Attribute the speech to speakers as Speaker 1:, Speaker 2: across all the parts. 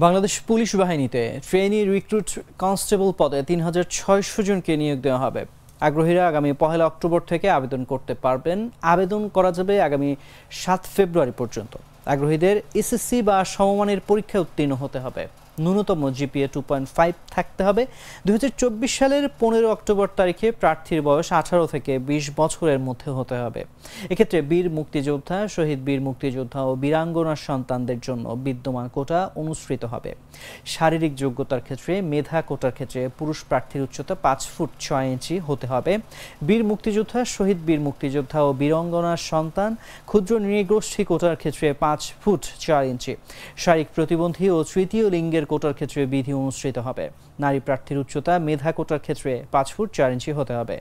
Speaker 1: Bangladesh police বাহিনীতে trainee recruit constable পদে ৩৬০০ জনকে নিয়োগ দেওয়া হবে। আগ্রহীরা আগামী ১ অক্টোবর থেকে আবেদন করতে পারবেন। আবেদন করা যাবে আগামী ৭ ফেব্রুয়ারি পর্যন্ত। আগ্রহীদের এসএসসি বা সমমানের পরীক্ষায় উত্তীর্ণ হতে হবে। ন্যূনতম জিপিএ 2.5 থাকতে হবে। ২০২৪ সালের ১৫ অক্টোবর তারিখে প্রার্থীর বয়স ১৮ থেকে ২০ বছরের মধ্যে হতে হবে। এক্ষেত্রে বীর মুক্তিযোদ্ধা, শহীদ বীর মুক্তিযোদ্ধা ও বীরাঙ্গনার সন্তানদের জন্য বিদ্যমান কোটা অনুসৃত হবে। শারীরিক যোগ্যতার ক্ষেত্রে মেধা কোটার ক্ষেত্রে পুরুষ প্রার্থীর উচ্চতা ৫ ফুট ৬ ইঞ্চি হতে হবে। বীর মুক্তিযোদ্ধা, শহীদ বীর মুক্তিযোদ্ধা ও বীরাঙ্গনার সন্তান, ক্ষুদ্র নৃগোষ্ঠী কোটার ক্ষেত্রে ৫ ফুট ৪ ইঞ্চি। শারীরিক প্রতিবন্ধী ও তৃতীয় লিঙ্গের কোটার ক্ষেত্রে বিধি অনুসৃত হবে। নারী প্রার্থীর উচ্চতা মেধা কোটার ক্ষেত্রে ৫ ফুট ৪ ইঞ্চি হতে হবে।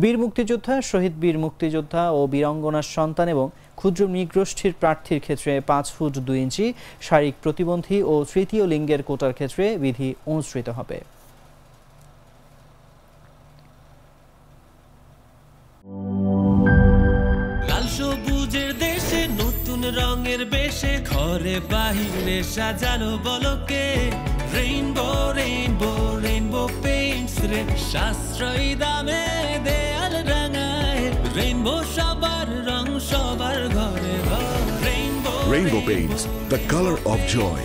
Speaker 1: বীর মুক্তিযোদ্ধা, শহীদ বীর মুক্তিযোদ্ধা ও বীরাঙ্গনার সন্তান এবং ক্ষুদ্র নৃগোষ্ঠীর প্রার্থীর ক্ষেত্রে ৫ ফুট ২ ইঞ্চি। শারীরিক প্রতিবন্ধী ও তৃতীয় লিঙ্গের কোটার ক্ষেত্রে বিধি অনুসৃত হবে।
Speaker 2: রঙের বেশে ঘরে বাহিরে সাজানো বলকে রেইনবো রেইনবো রেইনবো পেইন্টস রে সাশ্রয়ী দামে দেয়াল রাঙায় রেইনবো সবার রং সবার ঘরে rainbow
Speaker 3: Rainbow Paints, the color of joy.